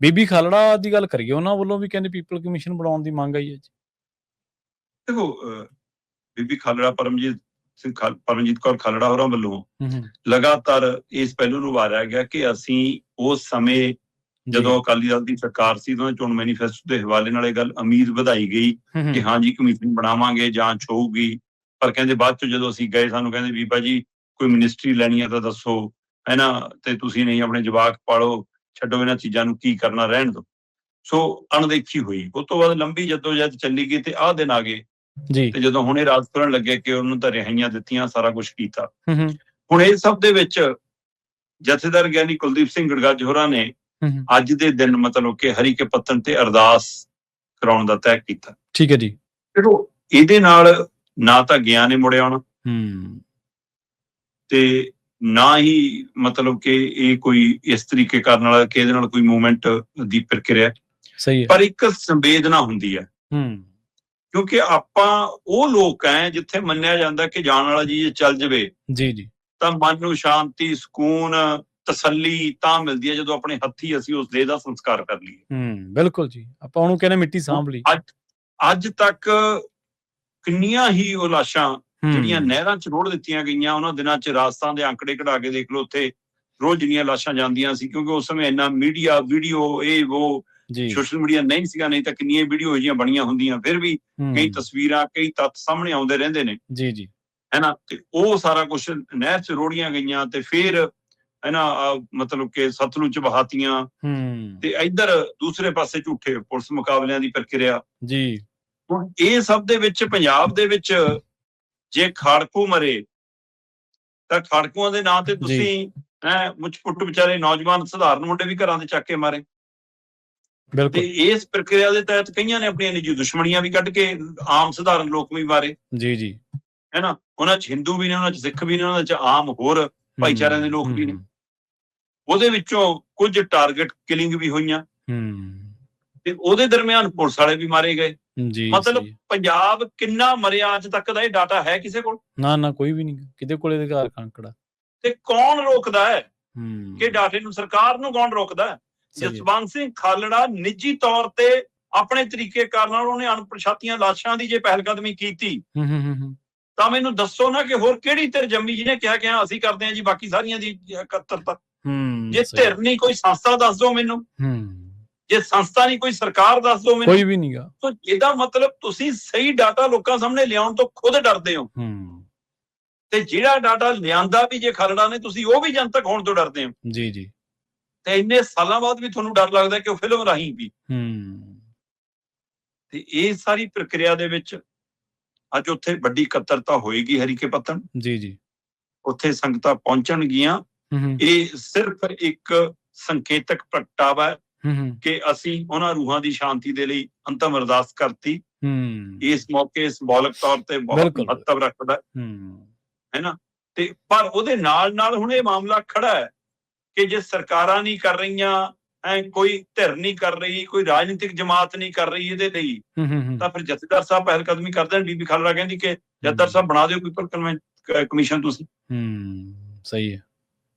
ਬੀਬੀ ਖਾਲੜਾ ਦੀ ਗੱਲ ਕਰੀਏ, ਉਹਨਾਂ ਵੱਲੋਂ ਵੀ ਕਹਿੰਦੇ ਪੀਪਲ ਕਮਿਸ਼ਨ ਬਣਾਉਣ ਦੀ ਮੰਗ ਆਈ ਹੈ ਜੀ। ਦੇਖੋ ਬੀਬੀ ਖਾਲੜਾ ਪਰਮਜੀਤ ਕੌਰ ਖਾਲੜਾ ਹੋਰਾਂ ਵੱਲੋਂ ਲਗਾਤਾਰ ਇਸ ਪਹਿਲੂ ਨੂੰ ਉਭਾਰਿਆ ਗਿਆ ਕਿ ਅਸੀਂ ਉਸ ਸਮੇਂ ਜਦੋਂ ਅਕਾਲੀ ਦਲ ਦੀ ਸਰਕਾਰ ਸੀ ਉਹਨਾਂ ਚੋਣ ਮੈਨੀਫੈਸਟੋ ਦੇ ਹਵਾਲੇ ਨਾਲ ਇਹ ਗੱਲ ਉਮੀਦ ਵਧਾਈ ਗਈ ਕਿ ਹਾਂਜੀ ਕਮਿਸ਼ਨ ਬਣਾਵਾਂਗੇ, ਜਾਂਚ ਹੋਊਗੀ। ਪਰ ਕਹਿੰਦੇ ਬਾਅਦ ਚ ਜਦੋਂ ਅਸੀਂ ਗਏ ਸਾਨੂੰ ਕਹਿੰਦੇ ਬੀਬਾ ਜੀ ਕੋਈ ਮਿਨਿਸਟਰੀ ਲੈਣੀ ਆ ਤਾਂ ਦੱਸੋ, ਹੈ ਨਾ, ਤੇ ਤੁਸੀਂ ਨਹੀਂ ਆਪਣੇ ਜਵਾਕ ਪਾਲੋ, ਛੱਡੋ ਇਹਨਾਂ ਚੀਜ਼ਾਂ ਨੂੰ, ਕੀ ਕਰਨਾ ਰਹਿਣ ਦਿਓ। ਸੋ ਅਣਦੇਖੀ ਹੋਈ। ਉਸ ਤੋਂ ਬਾਅਦ ਲੰਬੀ ਜਦੋਜਹਿਦ ਚੱਲੀ ਗਈ ਤੇ ਆਹ ਦਿਨ ਆ ਗਏ ਤੇ ਜਦੋਂ ਹੁਣ ਇਹ ਰਾਜ ਕਰਨ ਲੱਗੇ ਕਿ ਉਹਨੂੰ ਤਾਂ ਰਿਹਾਈਆਂ ਦਿੱਤੀਆਂ, ਸਾਰਾ ਕੁਛ ਕੀਤਾ। ਹੁਣ ਇਹ ਸਭ ਦੇ ਵਿੱਚ ਜਥੇਦਾਰ ਗਿਆਨੀ ਕੁਲਦੀਪ ਸਿੰਘ ਗੜਗੱਜ ਹੋਰਾਂ ਨੇ ਅੱਜ ਦੇ ਦਿਨ ਮਤਲਬ ਕਿ ਹਰੀਕੇ ਪੱਤਣ ਤੇ ਅਰਦਾਸ ਕਰਾਉਣ ਦਾ ਤੈਅ ਕੀਤਾ। ਠੀਕ ਹੈ ਜੀ। ਇਹਦੇ ਨਾਲ ਨਾ ਤਾਂ ਗਿਆ ਨੇ ਮੁੜਿਆ ਆਉਣਾ ਤੇ ਨਾ ਹੀ ਮਤਲਬ ਕਿ ਇਹ ਕੋਈ ਇਸ ਤਰੀਕੇ ਕਰਨ ਵਾਲਾ ਕਿ ਇਹਦੇ ਨਾਲ ਕੋਈ ਮੂਵਮੈਂਟ ਦੀ ਪ੍ਰਕਿਰਿਆ। ਸਹੀ ਹੈ। ਪਰ ਇੱਕ ਸੰਵੇਦਨਾ ਹੁੰਦੀ ਹੈ ਕਿਉਂਕਿ ਆਪਾਂ ਉਹ ਲੋਕ ਹੈ ਜਿੱਥੇ ਮੰਨਿਆ ਜਾਂਦਾ ਕਿ ਜਾਣ ਵਾਲਾ ਜੀ ਜੇ ਚੱਲ ਜਾਵੇ ਜੀ ਤਾਂ ਮਨ ਨੂੰ ਸ਼ਾਂਤੀ, ਸਕੂਨ, ਤਸੱਲੀ ਤਾਂ ਮਿਲਦੀ ਹੈ ਜਦੋਂ ਆਪਣੇ ਹੱਥੀ ਅਸੀਂ ਉਸ ਦੇਹ ਦਾ ਸੰਸਕਾਰ ਕਰ ਲਈਏ। ਬਿਲਕੁਲ ਜੀ, ਆਪਾਂ ਉਹਨੂੰ ਕਹਿੰਦੇ ਮਿੱਟੀ ਸਾਂਭ ਲਈ। ਅੱਜ ਤੱਕ ਕਿੰਨੀਆਂ ਹੀ ਉਹ ਲਾਸ਼ਾਂ ਜਿਹੜੀਆਂ ਨਹਿਰਾਂ ਚ ਰੋੜ ਦਿੱਤੀਆਂ ਗਈਆਂ, ਉਹਨਾਂ ਦਿਨਾਂ ਚ ਰਾਜਸਥਾਨ ਦੇ ਆંકੜੇ ਕਢਾ ਕੇ ਦੇਖ ਲਓ, ਉੱਥੇ ਰੋਜ਼ ਜਿੰਨੀਆਂ ਲਾਸ਼ਾਂ ਜਾਂਦੀਆਂ ਸੀ ਕਿਉਂਕਿ ਉਸ ਸਮੇਂ ਇੰਨਾ ਮੀਡੀਆ, ਵੀਡੀਓ, ਇਹ ਉਹ ਸੋਸ਼ਲ ਮੀਡੀਆ ਨਹੀਂ ਸੀਗਾ, ਨਹੀਂ ਤਾਂ ਕਿੰਨੀਆਂ ਵੀਡੀਓ ਜਿਹੀਆਂ ਬਣੀਆਂ ਹੁੰਦੀਆਂ। ਫਿਰ ਵੀ ਕਈ ਤਸਵੀਰਾਂ, ਕਈ ਤੱਥ ਸਾਹਮਣੇ ਆਉਂਦੇ ਰਹਿੰਦੇ ਨੇ ਜੀ ਹੈ ਨਾ। ਤੇ ਉਹ ਸਾਰਾ ਕੁਛ ਨਹਿਰ ਚ ਰੋੜੀਆਂ ਗਈਆਂ ਤੇ ਫਿਰ ਹੈ ਨਾ ਮਤਲਬ ਕਿ ਸਤਲੁਜ ਚ ਬਹਾਤੀਆਂ ਤੇ ਇੱਧਰ ਦੂਸਰੇ ਪਾਸੇ ਝੂਠੇ ਪੁਲਿਸ ਮੁਕਾਬਲਿਆਂ ਦੀ ਪ੍ਰਕਿਰਿਆ ਜੀ। ਹੁਣ ਇਹ ਸਭ ਦੇ ਵਿੱਚ ਪੰਜਾਬ ਦੇ ਵਿੱਚ ਜੇ ਖਾੜਕੂ ਮਰੇ ਤਾਂ ਖਾੜਕੂਆਂ ਦੇ ਨਾਂ ਤੇ ਤੁਸੀਂ ਮੁੱਛ ਪੁੱਟ ਵਿਚਾਰੇ ਨੌਜਵਾਨ ਸਧਾਰਨ ਮੁੰਡੇ ਵੀ ਘਰਾਂ ਦੇ ਚੱਕ ਕੇ ਮਾਰੇ। ਤੇ ਇਸ ਪ੍ਰਕਿਰਿਆ ਦੇ ਤਹਿਤ ਕਈਆਂ ਨੇ ਆਪਣੀਆਂ ਨਿੱਜੀ ਦੁਸ਼ਮਣੀਆਂ ਵੀ ਕੱਢ ਕੇ ਆਮ ਸਧਾਰਨ ਲੋਕ ਵੀ ਮਾਰੇ ਜੀ ਹੈ ਨਾ। ਉਹਨਾਂ ਚ ਹਿੰਦੂ ਵੀ ਨੇ, ਉਹਨਾਂ ਚ ਸਿੱਖ ਵੀ ਨੇ, ਉਹਨਾਂ ਚ ਆਮ ਹੋਰ ਭਾਈਚਾਰਿਆਂ ਦੇ ਲੋਕ ਵੀ ਨੇ। ਉਹਦੇ ਵਿੱਚੋਂ ਕੁਝ ਟਾਰਗੇਟ ਕਿਲਿੰਗ ਵੀ ਹੋਈਆਂ ਤੇ ਉਹਦੇ ਦਰਮਿਆਨ ਪੁਲਿਸ ਵਾਲੇ ਵੀ ਮਾਰੇ ਗਏ। ਮਤਲਬ ਪੰਜਾਬ ਕਿੰਨਾ ਮਰਿਆ ਅੱਜ ਤੱਕ ਦਾ ਇਹ ਡਾਟਾ ਹੈ ਕਿਸੇ ਕੋਲ? ਨਾ ਕੋਈ ਵੀ ਨਹੀਂ, ਕਿਤੇ ਕੋਲੇ ਅਧਿਕਾਰ ਕਾਂਕੜਾ। ਤੇ ਕੌਣ ਰੋਕਦਾ ਹੈ ਕਿ ਡਾਟੇ ਨੂੰ? ਸਰਕਾਰ ਨੂੰ ਕੌਣ ਰੋਕਦਾ? ਜਸਵੰਤ ਸਿੰਘ ਖਾਲੜਾ ਨਿੱਜੀ ਤੌਰ ਤੇ ਆਪਣੇ ਤਰੀਕੇ ਕਾਰਨ ਨਾਲ ਉਹਨੇ ਅਣਪਛਾਤੀਆਂ ਲਾਸ਼ਾਂ ਦੀ ਜੇ ਪਹਿਲਕਦਮੀ ਕੀਤੀ ਤਾਂ ਮੈਨੂੰ ਦੱਸੋ ਨਾ ਕਿ ਹੋਰ ਕਿਹੜੀ ਧਿਰ ਜੰਮੀ ਜਿਹਨੇ ਕਿਹਾ ਕਿ ਅਸੀਂ ਕਰਦੇ ਹਾਂ ਜੀ ਬਾਕੀ ਸਾਰੀਆਂ ਦੀ ਇਕੱਤਰਤਾ। ਜੇ ਧਿਰ ਨਹੀਂ ਕੋਈ ਸੰਸਥਾ ਦੱਸ ਦਿਓ ਮੈਨੂੰ, ਜੇ ਸੰਸਥਾ ਨਹੀਂ ਕੋਈ ਸਰਕਾਰ ਦੱਸ ਦਿਓ ਮੈਨੂੰ, ਕੋਈ ਵੀ ਨਹੀਂਗਾ। ਤਾਂ ਇਹਦਾ ਮਤਲਬ ਤੁਸੀਂ ਸਹੀ ਡਾਟਾ ਲੋਕਾਂ ਸਾਹਮਣੇ ਲਿਆਉਣ ਤੋਂ ਖੁਦ ਡਰਦੇ ਹੋ ਤੇ ਜਿਹੜਾ ਡਾਟਾ ਲਿਆਂਦਾ ਵੀ ਜੇ ਖਾਲੜਾ ਨੇ, ਤੁਸੀਂ ਉਹ ਵੀ ਜਨਤਕ ਹੋਣ ਤੋਂ ਡਰਦੇ ਹੋ ਜੀ। ਤੇ ਇੰਨੇ ਸਾਲਾਂ ਬਾਅਦ ਵੀ ਤੁਹਾਨੂੰ ਡਰ ਲੱਗਦਾ ਕਿ ਉਹ ਫਿਲਮ ਰਾਹੀਂ ਵੀ। ਤੇ ਇਹ ਸਾਰੀ ਪ੍ਰਕਿਰਿਆ ਦੇ ਵਿੱਚ ਅੱਜ ਉੱਥੇ ਵੱਡੀ ਇਕੱਤਰਤਾ ਹੋਏਗੀ ਹਰੀਕੇ ਪੱਤਣ ਜੀ। ਉੱਥੇ ਸੰਗਤਾਂ ਪਹੁੰਚਣਗੀਆਂ। ਇਹ ਸਿਰਫ ਇੱਕ ਸੰਕੇਤਕ ਪ੍ਰਗਟਾਵਾ ਕਿ ਅਸੀਂ ਉਹਨਾਂ ਰੂਹਾਂ ਦੀ ਸ਼ਾਂਤੀ ਦੇ ਲਈ ਅੰਤਮ ਅਰਦਾਸ ਕਰਤੀ। ਇਸ ਮੌਕੇ ਸਿੰਬੋਲਿਕ ਤੌਰ ਤੇ ਬਹੁਤ ਮਹੱਤਵ ਰੱਖਦਾ ਹੈ ਨਾ। ਤੇ ਪਰ ਉਹਦੇ ਨਾਲ ਨਾਲ ਹੁਣ ਇਹ ਮਾਮਲਾ ਖੜਾ ਹੈ ਕਿ ਜੇ ਸਰਕਾਰਾਂ ਨਹੀਂ ਕਰ ਰਹੀਆਂ, ਕੋਈ ਧਿਰ ਨਹੀਂ ਕਰ ਰਹੀ, ਕੋਈ ਰਾਜਨੀਤਿਕ ਜਮਾਤ ਨਹੀਂ ਕਰ ਰਹੀ ਇਹਦੇ ਲਈ, ਤਾਂ ਫਿਰ ਜਥੇਦਾਰ ਸਾਹਿਬ ਪਹਿਲ ਕਦਮੀ ਕਰਦੇ ਨੇ। ਬੀਬੀ ਖਾਲੜਾ ਕਹਿੰਦੀ ਕਿ ਜਥੇਦਾਰ ਸਾਹਿਬ ਬਣਾ ਦਿਓ ਕੋਈ ਕਮਿਸ਼ਨ, ਤੁਸੀਂ ਸਹੀ ਹੈ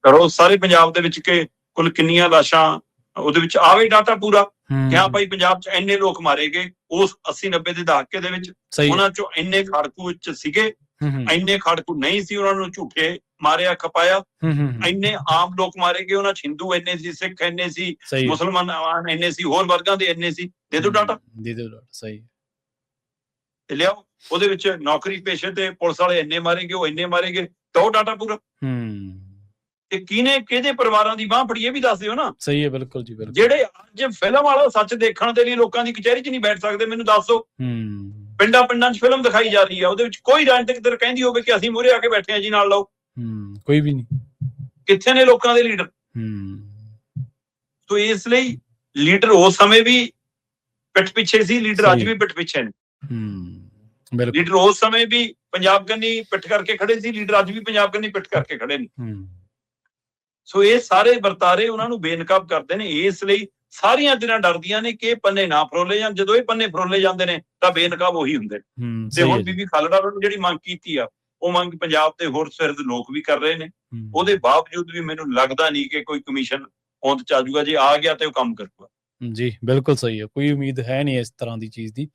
ਕਰੋ ਸਾਰੇ ਪੰਜਾਬ ਦੇ ਵਿੱਚ ਕਿ ਕੁੱਲ ਕਿੰਨੀਆਂ ਲਾਸ਼ਾਂ, ਉਹਦੇ ਵਿੱਚ ਆਵੇ ਡਾਟਾ ਪੂਰਾ ਕਿ ਹਾਂ ਭਾਈ ਪੰਜਾਬ ਚ ਇੰਨੇ ਲੋਕ ਮਾਰੇ ਗਏ ਉਸ 80-90 ਦੇ ਦਹਾਕੇ ਦੇ ਵਿੱਚ। ਉਹਨਾਂ ਚੋਂ ਇੰਨੇ ਖਾੜਕੂ ਵਿੱਚ ਸੀਗੇ, ਇੰਨੇ ਖਾੜਕੂ ਨਹੀਂ ਸੀ, ਉਹਨਾਂ ਨੂੰ ਝੂਠੇ ਮਾਰਿਆ, ਖਪਾਇਆ। ਇੰਨੇ ਆਮ ਲੋਕ ਮਾਰੇ ਗਏ, ਉਹਨਾਂ ਚ ਹਿੰਦੂ ਇੰਨੇ ਸੀ, ਸਿੱਖ ਇੰਨੇ ਸੀ, ਮੁਸਲਮਾਨ ਇੰਨੇ ਸੀ, ਹੋਰ ਵਰਗਾਂ ਦੇ ਇੰਨੇ ਸੀ। ਦੇ ਦਿਓ ਡਾਟਾ, ਦੇ ਦਿਓ ਡਾਟਾ ਸਹੀ ਤੇ ਲਿਆਓ। ਉਹਦੇ ਵਿੱਚ ਨੌਕਰੀ ਪੇਸ਼ੇ ਤੇ ਪੁਲਿਸ ਵਾਲੇ ਇੰਨੇ ਮਾਰੇ ਗਏ, ਉਹ ਇੰਨੇ ਮਾਰੇ ਗਏ, ਤਾਂ ਉਹ ਡਾਟਾ ਪੂਰਾ। ਤੇ ਕਿਹਨੇ ਕਿਹਦੇ ਪਰਿਵਾਰਾਂ ਦੀ ਬਾਂਹ ਫੜੀ ਇਹ ਵੀ ਦੱਸ ਦਿਓ ਨਾ। ਸਹੀ ਹੈ, ਬਿਲਕੁਲ ਜੀ ਬਿਲਕੁਲ। ਜਿਹੜੇ ਅੱਜ ਫਿਲਮ ਵਾਲਾ ਸੱਚ ਦੇਖਣ ਦੇ ਲਈ ਲੋਕਾਂ ਦੀ ਕਚਹਿਰੀ ਚ ਨਹੀਂ ਬੈਠ ਸਕਦੇ, ਮੈਨੂੰ ਦੱਸੋ। ਪਿੰਡਾਂ ਚ ਫਿਲਮ ਦਿਖਾਈ ਜਾ ਰਹੀ ਹੈ, ਉਹਦੇ ਵਿੱਚ ਕੋਈ ਰਾਜਨੀਤਿਕ ਧਿਰ ਕਹਿੰਦੀ ਹੋਵੇ ਕਿ ਅਸੀਂ ਮੂਹਰੇ ਆ ਕੇ ਬੈਠੇ ਆ ਜੀ, ਨਾਲ ਲਓ। ਕੋਈ ਵੀ ਨਹੀਂ। ਕਿੱਥੇ ਨੇ ਲੋਕਾਂ ਦੇ ਲੀਡਰ? ਸੋ ਇਸ ਲਈ ਲੀਡਰ ਉਸ ਸਮੇਂ ਵੀ ਪਿੱਠ ਪਿੱਛੇ ਸੀ, ਲੀਡਰ ਅੱਜ ਵੀ ਪਿੱਠ ਪਿੱਛੇ ਨੇ। ਲੀਡਰ ਉਸ ਸਮੇਂ ਵੀ ਪੰਜਾਬ ਕੰਨੀ ਪਿੱਠ ਕਰਕੇ ਖੜੇ ਸੀ, ਲੀਡਰ ਅੱਜ ਵੀ ਪੰਜਾਬ ਕੰਨੀ ਪਿੱਠ ਕਰਕੇ ਖੜੇ ਨੇ। ਸੋ ਇਹ ਸਾਰੇ ਵਰਤਾਰੇ ਉਹਨਾਂ ਨੂੰ ਬੇਨਕਾਬ ਕਰਦੇ ਨੇ। ਇਸ ਲਈ ਸਾਰੀਆਂ ਧਿਰਾਂ ਡਰਦੀਆਂ ਨੇ ਕਿ ਇਹ ਪੰਨੇ ਨਾ ਫਰੋਲੇ ਜਾਣ। ਜਦੋਂ ਇਹ ਪੰਨੇ ਫਰੋਲੇ ਜਾਂਦੇ ਨੇ ਤਾਂ ਬੇਨਕਾਬ ਉਹੀ ਹੁੰਦੇ ਨੇ। ਤੇ ਹੁਣ ਬੀਬੀ ਖਾਲੜਾ ਨੂੰ ਜਿਹੜੀ ਮੰਗ ਕੀਤੀ ਆ, ਉਹ ਮੰਗ ਪੰਜਾਬ ਦੇ ਹੋਰ ਸਿਰਦ ਲੋਕ ਵੀ ਕਰ ਰਹੇ ਨੇ। ਉਹਦੇ ਬਾਵਜੂਦ ਵੀ ਮੈਨੂੰ ਲੱਗਦਾ ਨਹੀਂ ਕਿ ਕੋਈ ਕਮਿਸ਼ਨ ਹੋਂਦ ਚ ਆ ਜਾਊਗਾ। ਜੇ ਆ ਗਿਆ ਤੇ ਉਹ ਕੰਮ ਕਰੂਗਾ। ਜੀ, ਬਿਲਕੁਲ ਸਹੀ ਹੈ। ਕੋਈ ਉਮੀਦ ਹੈ ਨਹੀਂ ਇਸ ਤਰ੍ਹਾਂ ਦੀ ਚੀਜ਼ ਦੀ।